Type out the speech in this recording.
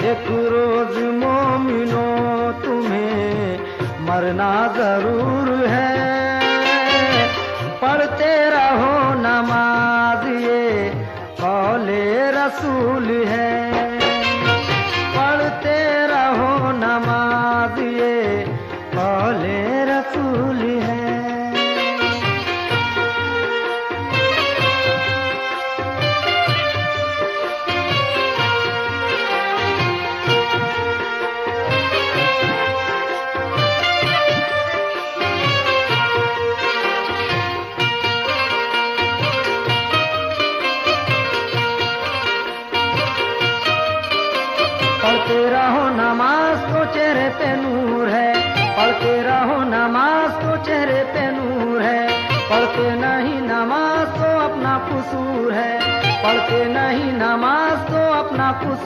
एक रोज मोमिनो तुम्हें मरना जरूर है। पढ़ते रहो नमाज ये कौले रसूल है। पढ़ते रहो नमाज ये कौले रसूल है। पढ़ते रहो नमाज तो चेहरे पे नूर है। पढ़ते रहो नमाज तो चेहरे पे नूर है। पढ़ते नहीं नमाज तो अपना कसूर है। पढ़ते नहीं नमाज तो अपना कसूर